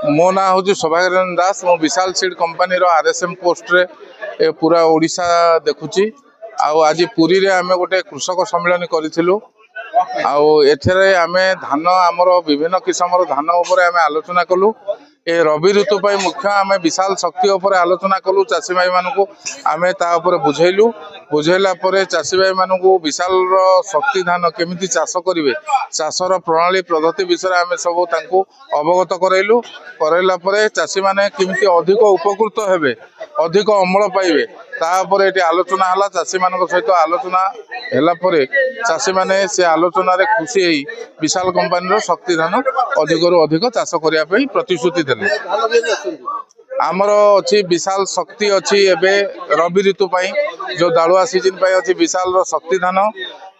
मो ना हूँ सौभाग्यरंजन दास। मो विशाल सीड कंपनी आरएसएम पोस्ट रे पूरा ओडिशा देखुची। आज पुरी रे आमे गोटे कृषक सम्मेलन करिथिलु। एठरे आमे धान आमर विभिन्न किस्म धान उपर आमे आलोचना कलु। ए रवि ऋतु पर मुख्य आम विशाल शक्ति उपर आलोचना कलु। चाषी भाई मानू आमे ता उपर बुझेलु। बुझेला परे चाषी भाई मानू विशाल शक्ति धान केमिति चाष करेंगे, चाषर प्रणाली पद्धति विषय आमे सब तांको अवगत करैलु। करैला परे चाषी माने केमिति अधिक उपकृत हेबे, अधिक अमल पाइबे तापर ये आलोचना है। चाषी मान सहित आलोचना है चाषी मैंने से आलोचन खुशी होई विशाल कंपनी शक्ति धान अधिक अधिक चाष करने प्रतिश्रुति देले। आमर अच्छी विशाल शक्ति अच्छी एवं रवि ऋतु जो दालुआ सीजन अच्छी विशाल शक्ति धान।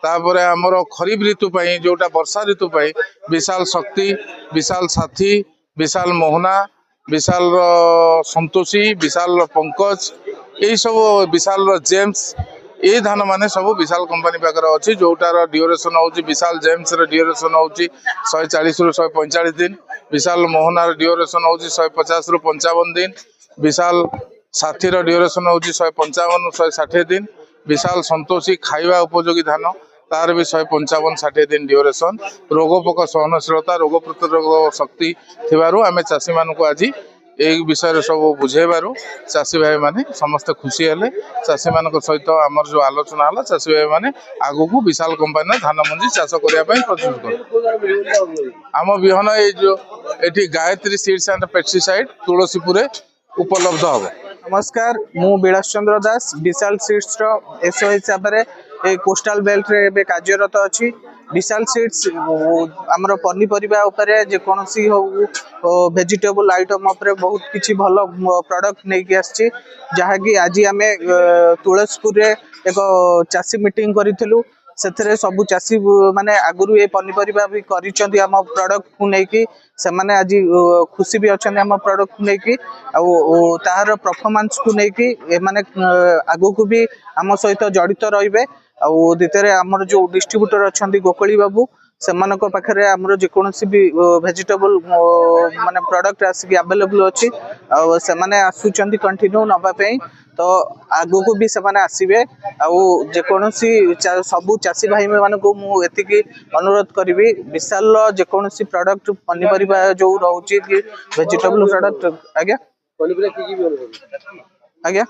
तापर आमर खरीफ ऋतु जोटा वर्षा ऋतु विशाल शक्ति, विशाल साथी, विशाल मोहना, विशाल संतोषी, विशाल पंकज, यही सब विशाल जेम्स ये धान माने सब विशाल कंपनी पाखे अच्छी। जोटार ड्यूरेशन होची विशाल जेम्स ड्यूरेशन होची 140 रु 145 दिन। विशाल मोहनार ड्यूरेशन होची 150 रु 55 दिन। विशाल साथी ड्यूरेशन होची 155 रु 160 दिन। विशाल संतोषी खाइबा उपयोगी धान तार भी 155-60 दिन ड्यूरेशन। रोग पोक सहनशीलता, रोग प्रतिरोधक शक्ति थिबारु आमे चाषी मानू आज यही विषय सब बुझेबारु चाषी भाई माने समस्त खुशी हेले। चाषी मान सहित आमर जो आलोचना है चाषी भाई माने आगु को विशाल कंपनी धान मंजी चाष करने प्रस्तुत कर। आम विहन ये जो eighty Gayatri seeds and pesticide Tulsipur उपलब्ध हम। नमस्कार, मु बिलास चंद्र दास विशाल सीड्स एसओ हिसाब से कोस्टाल बेल्ट रे कार्यरत अच्छी। विशाल सीड्स आमर पनीपरिया उपरे जेकोसी हो वेजिटेबल आइटम उपरे बहुत किछि भल प्रोडक्ट नहीं आछि। जहाँकि आज आम तुलसीपुर एक चाषी मीटिंग करूँ। से सबू चाषी माने आगुरी ये पनीपरिया भी करिसेंती आम प्रोडक्ट को लेकिन से माने आज खुशी भी अच्छा आम प्रोडक्ट को लेकिन तार परफॉर्मेंस को लेकिन माने आगु को भी आम सहित जड़ित रहिबे। द्वितीय आमर जो डिस्ट्रीब्यूटर अच्छा गोकली बाबू से पाखे आमर जेकोसी भी वेजिटेबल माने प्रोडक्ट आसिक अवेलेबल अच्छी। से माने आसुचंती कंटिन्यू नवाई तो आगु को भी से माने आसीबे। जेकोसी सबू चाषी भाई मान को मुझे अनुरोध करी विशाल जेकोसी प्रोडक्ट पनीपरिया जो रोचे वेजिटेबल प्रोडक्ट आज्ञा आज्ञा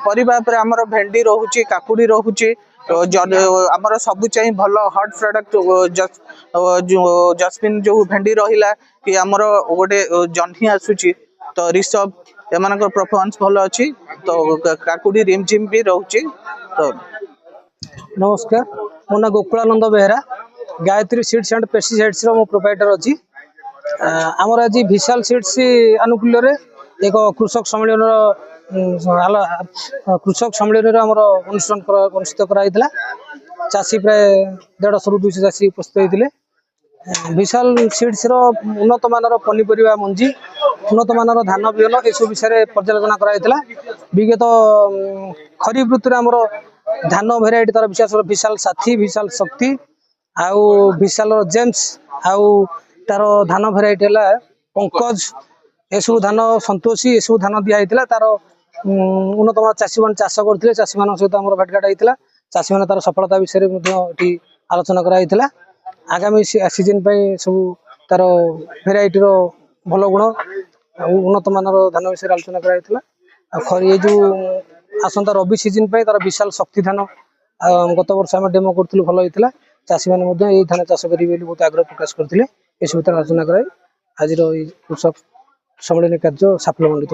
परिबा आमर भेंडी रोचे, काकुड़ी रोचे, आमर सबू चाहिए भल हट प्रोडक्ट जस्मिन जो भेंडी रहा कि आमर गोटे जह्नी आसूची तो ऋषभ एम परफॉर्मेंस भल अच्छी। तो काकुड़ी रिमझिम भी रोचे। तो नमस्कार, मो ना Gokulananda Behera Gayatri seeds and pesticides मो प्रोप्राइटर अच्छी। आमर आज विशाल सीड्स आनुकूल्य एक कृषक सम्मेलन अनुष्ठित कराइला। चाषी प्राय 150 रु 200 चाषी उपस्थित होते। विशाल सीड्स उन्नत मानर पनीपरिया मंजी, उन्नत मानर धान बिहन यह विषय पर्यालोचना कराइला। विगत खरीफ ऋतु आमर धान भेराइटी तार विशेष विशाल साथी, विशाल शक्ति आउ विशाल जेम्स आउ तार धान भेराइटी है पंकज, एसबू धान संतोषी, एसबू धान दिखाई तार उन्नत मान चाषी मैंने चाष करते। चाषी मान सहित आम भेटघाट होता। चाषी मैंने तार सफलता विषय में आलोचना कराइला। आगामी सीजन सब तार भेराइटी भल गुण उन्नत मानर धान विषय आलोचना कराइला। ये जो आसंता रवि सीजन तार विशाल शक्ति धान गत वर्ष आम डेमो करूँ भल होता। चाषी मैंने धान चाष करेंगे बहुत आग्रह प्रकाश करते। ये सब आलोचना कराई आज कृषक सम्मेलन कार्य सफल मंडित।